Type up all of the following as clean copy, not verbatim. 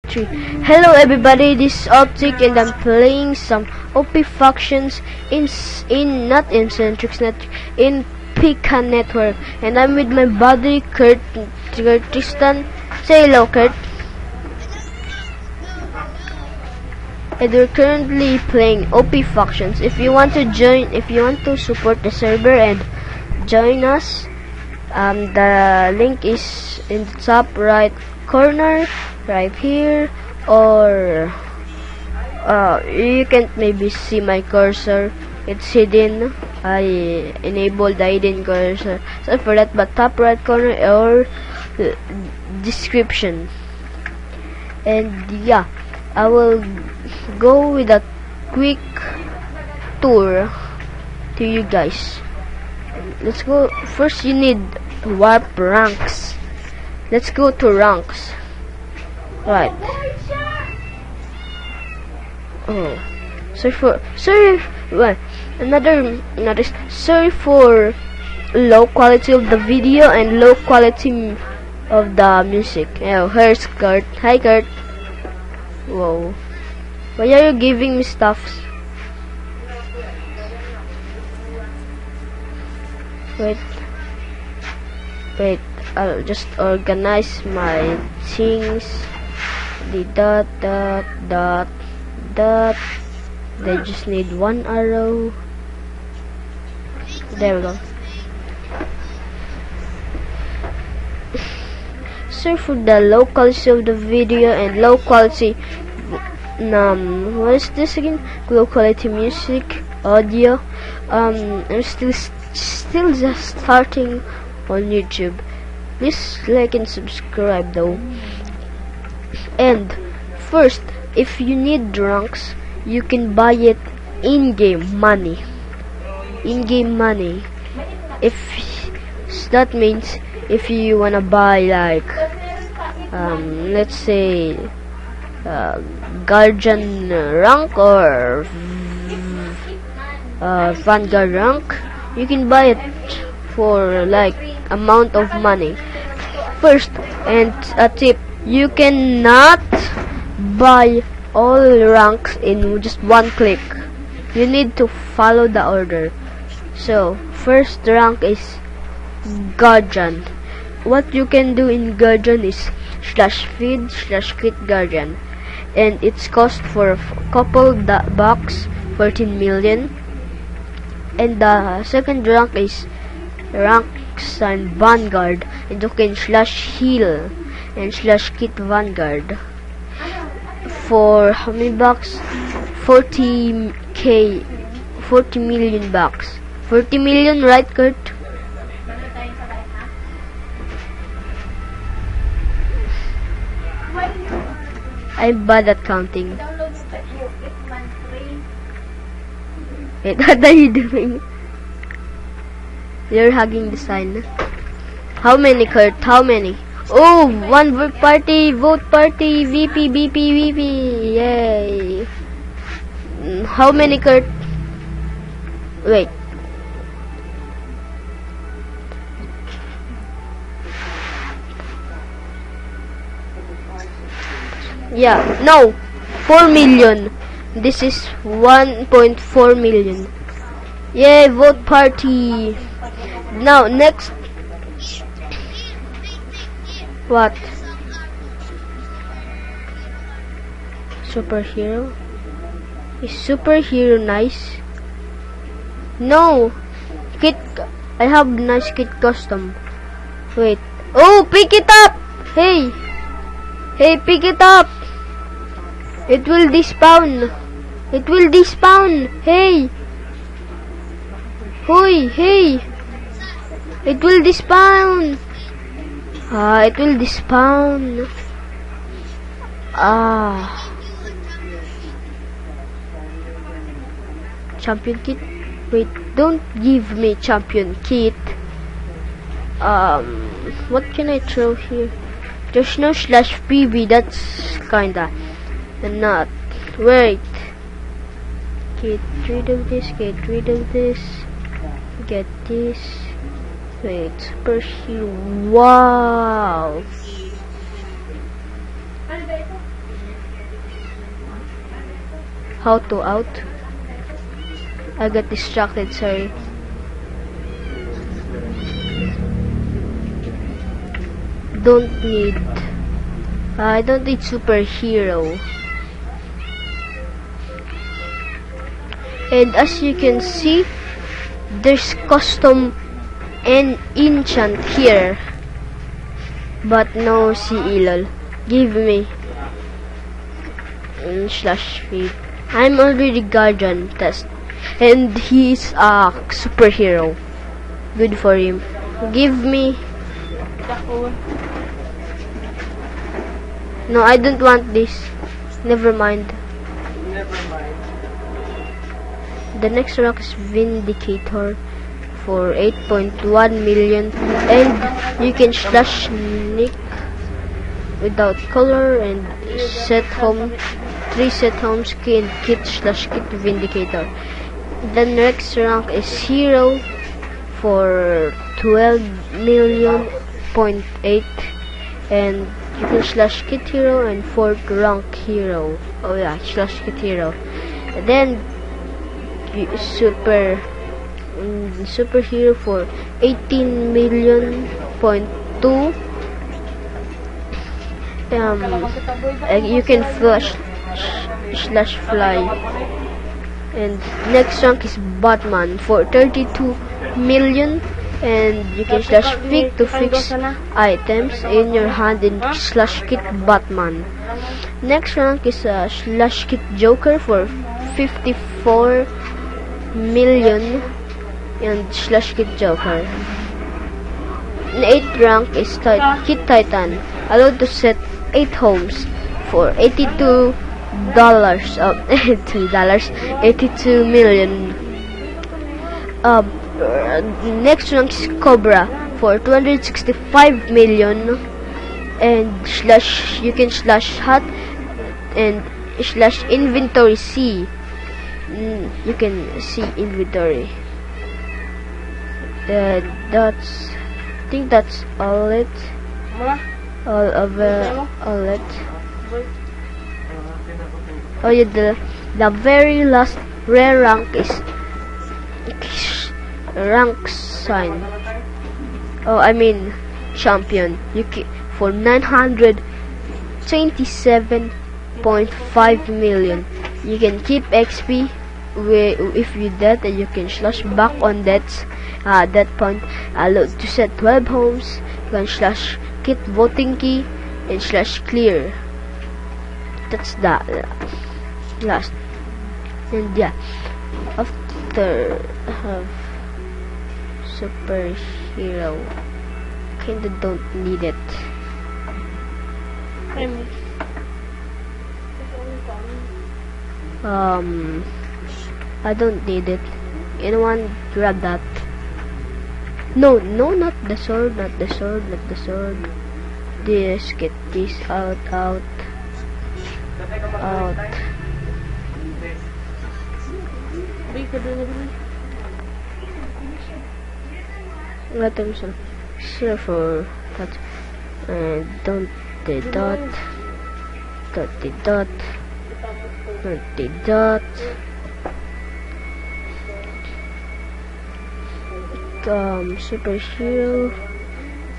3. Hello everybody, this is Optic and I'm playing some OP factions not in Centrix Network, in Pika Network, and I'm with my buddy Kurt Tristan. Say hello, Kurt. And we're currently playing OP factions. If you want to support the server and join us, the link is in the top right corner right here, or you can't maybe see my cursor, it's hidden. I enabled the hidden cursor, so for that, but top right corner or description. And yeah, I will go with a quick tour to you guys. Let's go. First you need warp ranks. Let's go to ranks. Right. Oh, sorry for low quality of the video and low quality of the music. Oh, here's Kurt. Hi, Kurt. Whoa. Why are you giving me stuffs? Wait, I'll just organize my things. The dot. They just need one arrow. There we go. Sorry for the low quality of the video and low quality. What is this again? Low quality music, audio. I'm still just starting on YouTube. Please like and subscribe though. And first, if you need ranks, you can buy it in-game money. If that means if you wanna buy like let's say Guardian rank or Vanguard rank, you can buy it for like amount of money. First, and a tip, you cannot buy all ranks in just one click. You need to follow the order. So first rank is Guardian. What you can do in Guardian is /feed/kit Guardian, and it's cost for a couple bucks 14 million. And the second rank is ranks and Vanguard, and you can /heal and /kit Vanguard for how many bucks? 40 million bucks. 40 million, right, Kurt? I'm bad at counting. Wait, what are you doing? You're hugging the sign. How many, Kurt? How many? Oh, one vote party, VP, yay. How many, Kurt? Wait. Yeah, no, 4 million. This is 1.4 million. Yay, vote party. Now, next. What? Superhero? Is superhero nice? No. Kit. I have nice kit custom. Wait. Oh, pick it up! Hey! Hey, pick it up! It will despawn. Hey! Hoy, hey! It will despawn. It will despawn. Champion kit? Wait, don't give me champion kit. What can I throw here? There's no /PB, that's kinda not. Wait. Get rid of this, get this. Wait, superhero. Wow. how to out. I got distracted, sorry. I don't need superhero. And as you can see, there's custom and enchant here. But no CE. Give me slash feed. I'm already guardian test. And he's a superhero. Good for him. Give me. No, I don't want this. Never mind. The next rank is Vindicator for 8.1 million, and you can slash Nick without color and set home 3 set home skin kit slash kit Vindicator. The next rank is Hero for 12 million point 8, and you can slash kit hero and 4th rank hero. Oh yeah, slash kit hero. And then superhero for 18 million point 2. You can slash fly. And next rank is Batman for 32 million, and you can slash pick to fix items in your hand and slash kit Batman. Next rank is slash kit Joker for 54 million and slash kit Joker. The 8th rank is Kit Titan, allowed to set 8 homes for $82. $82 million. Next rank is Cobra for 265 million, and you can slash hat and slash inventory C. You can see inventory. I think that's all it. All it. Oh yeah, the very last rare rank is rank sign. Oh, I mean champion. You can, for 927.5 million. You can keep XP if you dead, and you can slash back on that point. Allowed to set 12 homes. You can slash kit voting key and slash clear. That's the last. And yeah, after have superhero, kinda don't need it. I don't need it. Anyone grab that? No, not the sword, not the sword. This, get this out. Let them serve for that, and don't the dot. Superhero,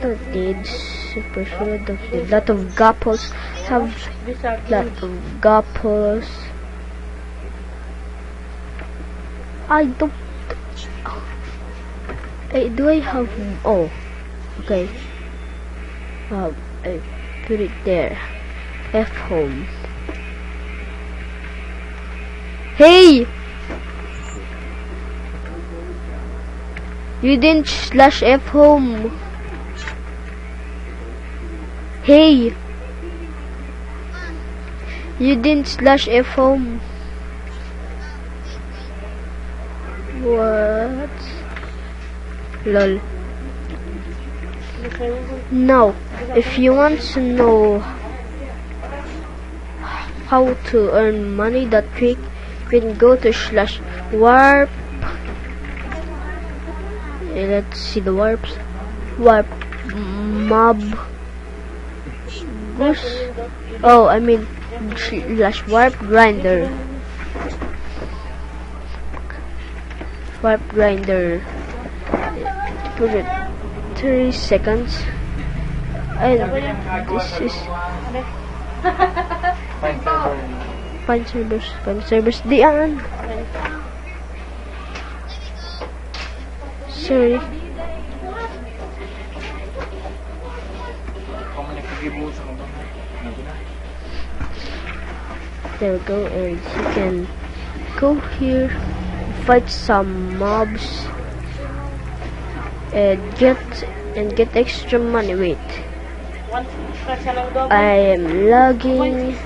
don't need superhero, don't need lot of gapples, have lot of gapples. I don't, do I have, oh, okay, I put it there, F home. Hey! You didn't slash F home. Hey! You didn't slash F home. What? Lol. Now, if you want to know how to earn money that quick, you can go to slash warp. Let's see the warps. Warp mob boost. Oh, I mean slash warp grinder. Warp grinder. Put it 3 seconds. And this is find servers diyan. Sorry. There we go, and you can go here, fight some mobs, and get extra money. Wait, I am lagging.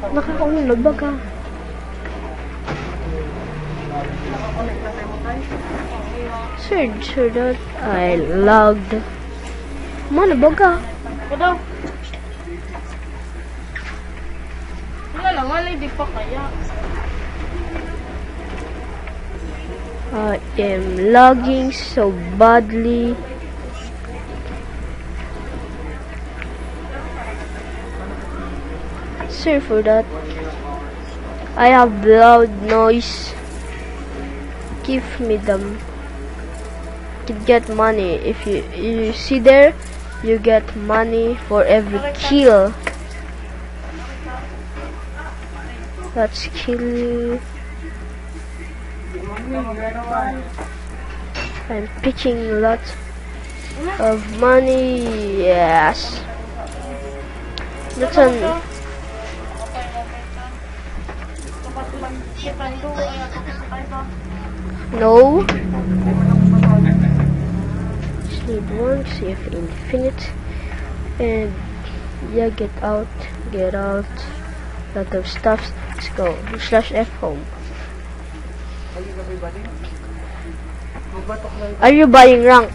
Nakakaulog ba ka? Sure that I logged. Mana ba ka? Wala lang, wala di pa kaya. I am lagging so badly. Sorry for that. I have loud noise. Give me them. You get money if you see there. You get money for every kill. Let's kill. I'm picking a lot of money. Yes. That's an. No. Just need one. See if infinite. And yeah, get out. Lot of stuff. Let's go. /F home. Are you buying rank?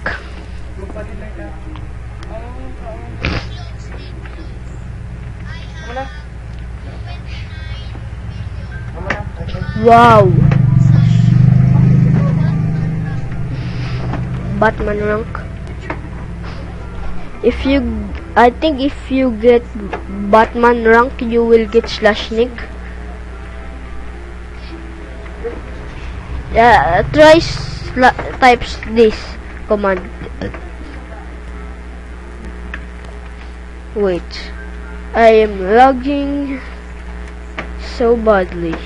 Wow. Batman rank. I think if you get Batman rank, you will get /Nick. Yeah, try types this command. Wait, I am lagging so badly.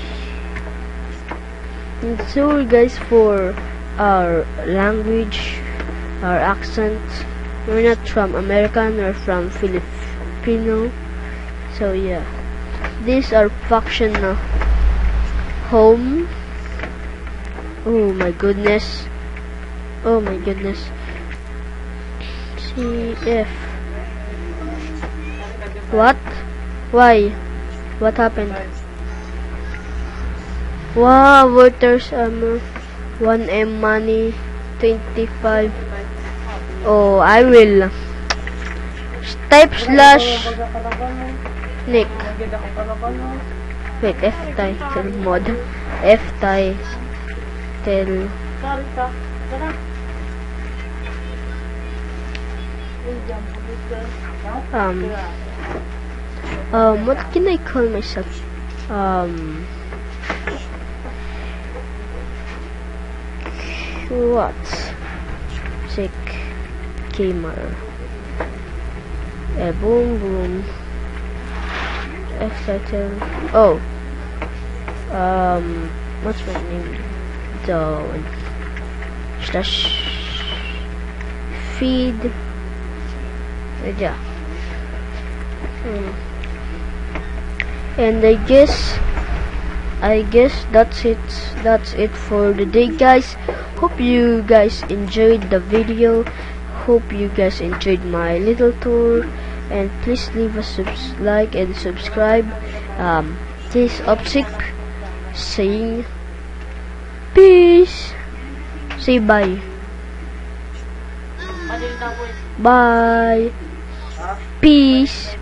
And sorry guys for our language, our accent. We're not from American or from Filipino. So yeah, these are faction home. Oh my goodness. CF. What? Why? What happened? Wow, voters 1M money 25. Oh, I will type /Nick. Wait, F title mod. F title. What can I call myself? What? Sick gamer. Boom. F title. Oh. What's my name? /feed. Yeah. And I guess that's it for the day, guys. Hope you guys enjoyed the video. Hope you guys enjoyed my little tour, and please leave a like and subscribe. This Opsic saying peace. Say bye. Bye. Peace.